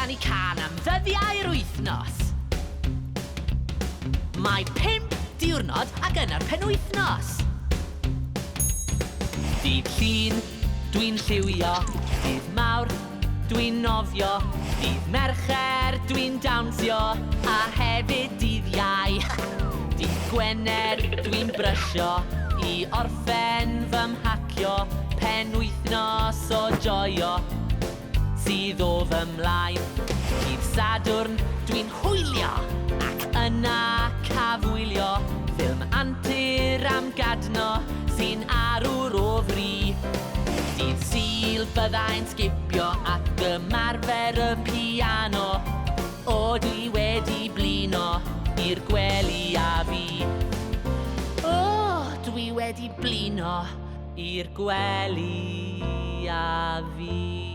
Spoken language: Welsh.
gan I can am ddyddiau'r wythnos. Mae 5 diwrnod ac yna'r penwythnos. Dydd Llun, dwi'n lliwio. Dydd Mawr, dwi'n nofio. Dydd Mercher, dwi'n dawnsio. A hefyd dydd Iau. Dydd Gwener, dwi'n brysio. I orffen fy mhacio. Penwythnos o joio sydd o fy mlaen. Dydd Sadwrn, dwi'n hwylio. Ac yna cafwylio. Ffilm antur am gadno sy'n arwr o fri. Dydd Sul byddai'n sgipio ac ymarfer y piano. O dwi wedi blino i'r gwely a fi. O dwi wedi blino i'r gwely a fi.